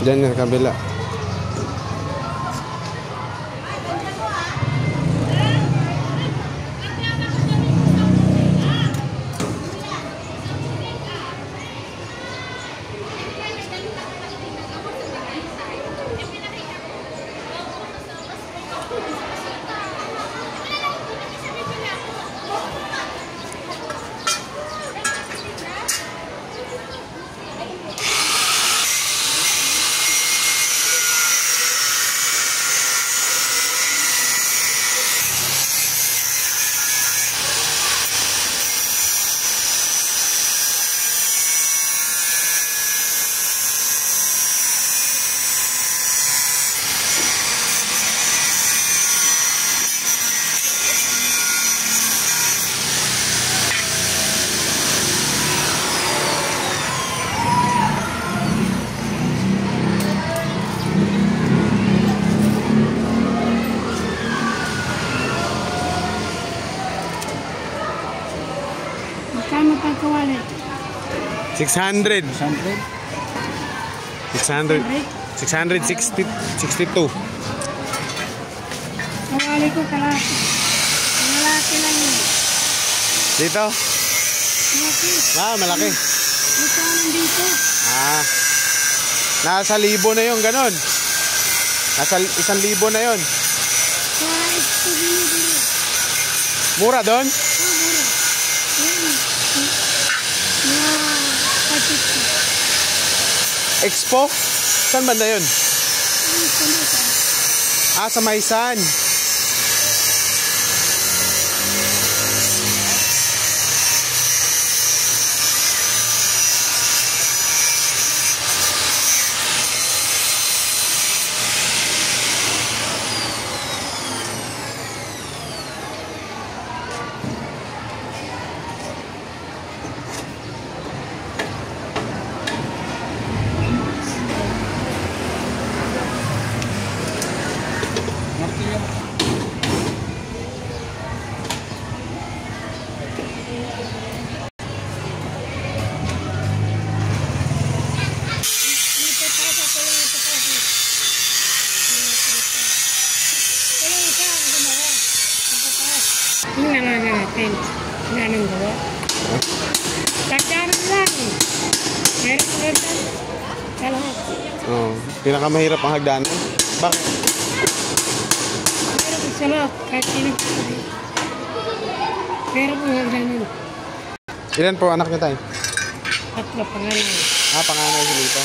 Diyan yung kabila. Magkano pang kawali? 600. 600? 662. Kawali ko kalaki. Malaki lang yun. Dito? Malaki. Malaki. Ito nandito. Nasa 1,000 na yun, ganon. Nasa 1,000 na yun. Sa ito binibili. Mura doon? Mura. Mga patit ko. Expo? Saan banda yun? Sa Maisan. Tingnan natin. Anong gawa? Tagdaran lang. Meron ko rin sa lahat. Pinakamahirap ang hagdanan. Bakit? Meron ko sa lahat. Kahit sinagpapagay. Meron ko hagdanan. Ilan po anak niya tayo? 3 pangalan. Panganay si Lito.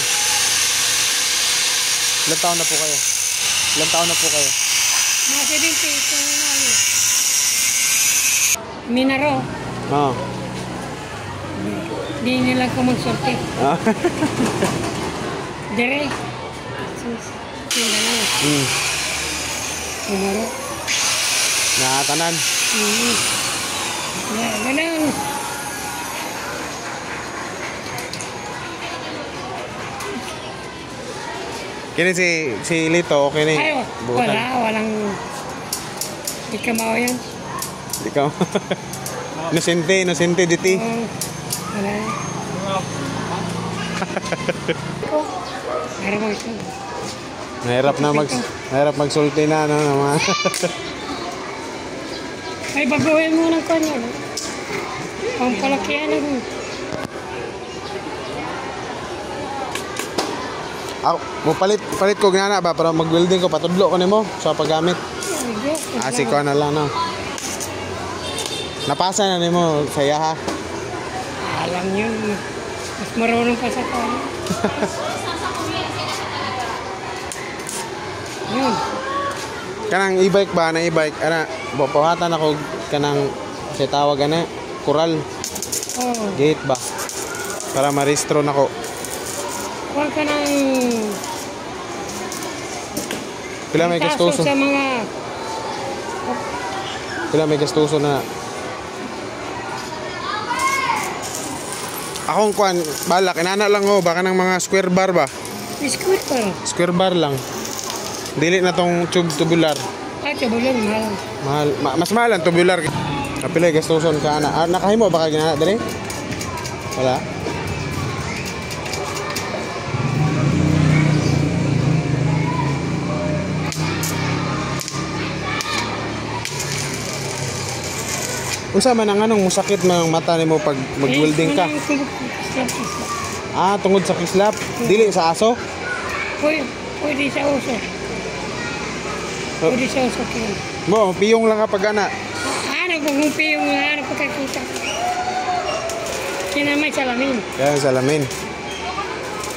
Ilan taon na po kayo? Mga 70 ito na ngayon. Minaro. Di nila ko magsorte. Dire. Minaro. Nakatanan. Ganun. Kini si Lito, okay na Ay, walang di ka mao yan. Ikaw. Inosente diti. Wala. Mahirap magsulti na naman. Ay, baguhin mo ng kanya. Ang palakihan ako. Palit ko ginana ba para mag-welding ko patudlo ko nimo sa paggamit. Ko na lang no. Napasa na nimo sa yaha. Alam yun. Mas marunong pa sa kanya. Yun. Kanang e-bike ba na e-bike ana buhatan ako kanang sa tawag ana kural. Gate ba para ma-restro nako. Huwag ka nang Pila may gastuso sa mga na akong kuan balak inana lang baka ng mga square bar ba square bar lang dili na tong tubular tubular mahal mas mahal ang tubular kapila gastuson ka ana nakahimo baka ginana dali wala Unsa man ang anong musakit ng mata nimo pag mag-welding ka? Ah, tungod sa kislap. Dili sa aso? Pwede sa uso. Pwede sa uso kaya. Mo, piyong lang kapag ana. Nagpagumpi yung mga pagkakita. Kaya may salamin. Kaya salamin.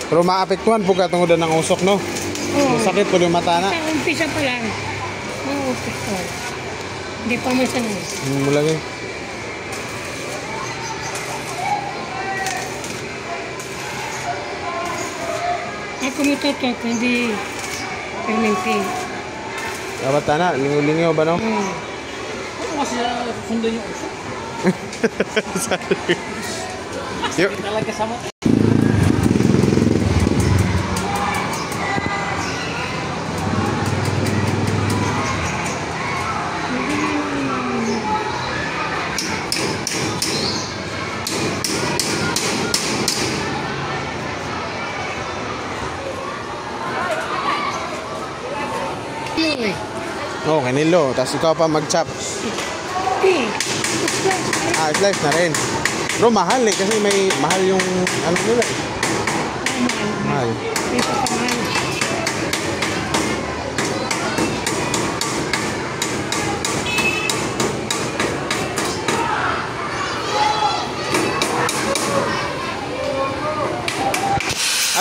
Pero maapektuhan po ka tungod ng usok, no? Oo. Sakit po yung mata na. Sa umpisa pa lang. Umpisa. Hindi pa may sanay. Mulagi. Ako matutok, hindi permente. Dapat na, lingaw-lingaw ba, no? Kasi sundo yung uso. Yo. Talaga sama. Oh, kanilo. Tapos ikaw pa mag-chop. Ah, slice na rin. Bro, mahal eh. Kasi may mahal yung ano nila. Mahal.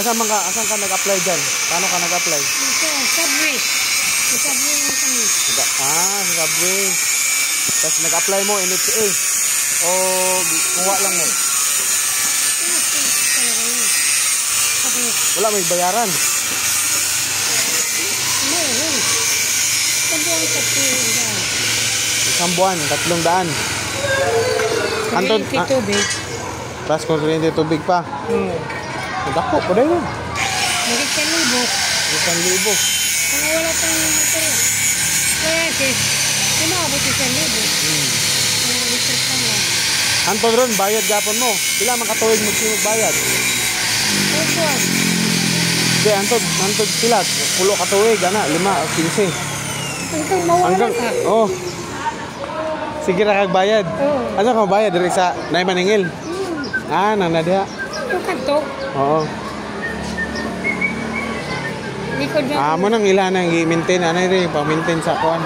Asan ka nag-apply dyan? Paano ka nag-apply? Subway. Subway lang kami. Sa Subway. Tapos nag-apply mo NHA. O kuha lang mo? Wala, may bayaran. Isang buwan, 300. Antod, tubig. plus kuryente tubig pa. Dako po dahil yun. Magit 1,000. 1,000. Kung wala pang matira. Kaya kumabot 1,000. Antod ron, bayad gapon mo. Sila makatuwid magbayad. Opo. Hindi, antod sila. Pulo katuwid, 5 o 15. Hanggang mawala ka. Oh. Sige na kagbayad. Oo. Ano ka bayad? Dari sa Naimaningil? Ah, nanadya. Yung kanto. Oo. Likod na. Mo nang ilan ang i-maintain. Ano rin, pa-maintain sa kuan.